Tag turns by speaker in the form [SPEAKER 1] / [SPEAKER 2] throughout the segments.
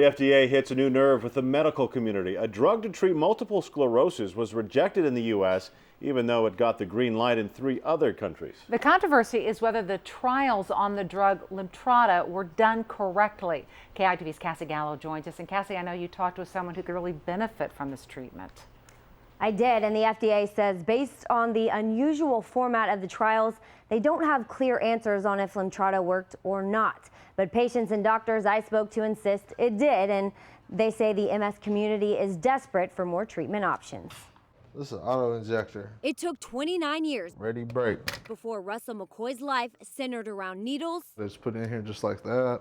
[SPEAKER 1] The FDA hits a new nerve with the medical community. A drug to treat multiple sclerosis was rejected in the U.S., even though it got the green light in 3 other countries.
[SPEAKER 2] The controversy is whether the trials on the drug Lemtrada were done correctly. KITV's Cassie Gallo joins us. And Cassie, I know you talked with someone who could really benefit from this treatment.
[SPEAKER 3] I did, and the FDA says based on the unusual format of the trials, they don't have clear answers on if Lemtrada worked or not. But patients and doctors I spoke to insist it did, and they say the MS community is desperate for more treatment options.
[SPEAKER 4] This is an auto-injector.
[SPEAKER 5] It took 29 years
[SPEAKER 4] Ready, break.
[SPEAKER 5] before Russell McCoy's life centered around needles
[SPEAKER 4] Just put it in here just like that.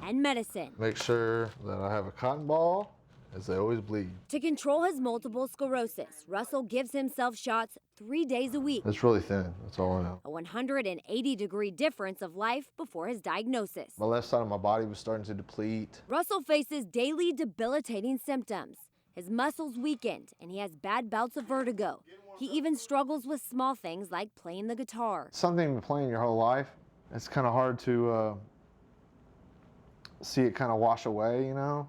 [SPEAKER 5] and medicine.
[SPEAKER 4] Make sure that I have a cotton ball, as they always bleed.
[SPEAKER 5] To control his multiple sclerosis, Russell gives himself shots 3 days a week.
[SPEAKER 4] It's really thin, that's all I know.
[SPEAKER 5] A 180-degree difference of life before his diagnosis.
[SPEAKER 4] My left side of my body was starting to deplete.
[SPEAKER 5] Russell faces daily debilitating symptoms. His muscles weakened, and he has bad bouts of vertigo. He even struggles with small things like playing the guitar.
[SPEAKER 4] Something you've been playing your whole life, it's kind of hard to see it kind of wash away, you know?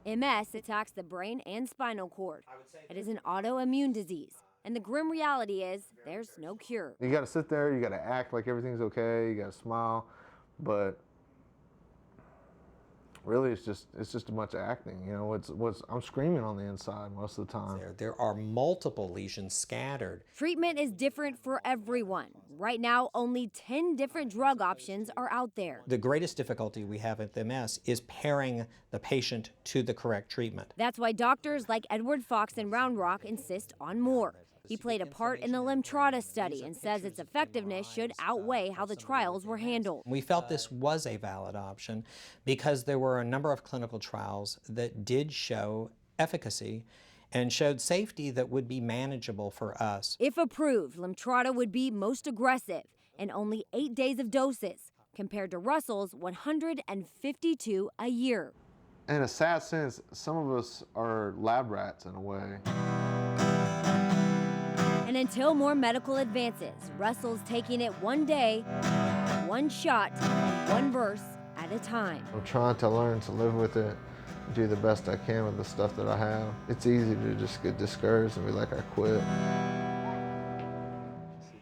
[SPEAKER 5] MS attacks the brain and spinal cord. It is an autoimmune disease, and the grim reality is there's no cure.
[SPEAKER 4] You gotta sit there, you gotta act like everything's okay, you gotta smile, but really it's just a bunch of acting, you know. I'm screaming on the inside most of the time.
[SPEAKER 6] There are multiple lesions scattered.
[SPEAKER 5] Treatment is different for everyone. Right now, only 10 different drug options are out there.
[SPEAKER 6] The greatest difficulty we have with MS is pairing the patient to the correct treatment.
[SPEAKER 5] That's why doctors like Edward Fox in Round Rock insist on more. He played a part in the Lemtrada study and says its effectiveness should outweigh how the trials were handled.
[SPEAKER 6] We felt this was a valid option because there were a number of clinical trials that did show efficacy and showed safety that would be manageable for us.
[SPEAKER 5] If approved, Lemtrada would be most aggressive and only 8 days of doses, compared to Russell's 152 a year.
[SPEAKER 4] In a sad sense, some of us are lab rats in a way.
[SPEAKER 5] And until more medical advances, Russell's taking it one day, one shot, one verse at a time.
[SPEAKER 4] I'm trying to learn to live with it, do the best I can with the stuff that I have. It's easy to just get discouraged and be like, I quit.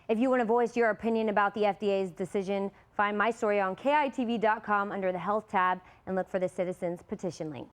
[SPEAKER 3] If you want to voice your opinion about the FDA's decision, find my story on KITV.com under the Health tab and look for the Citizens Petition link.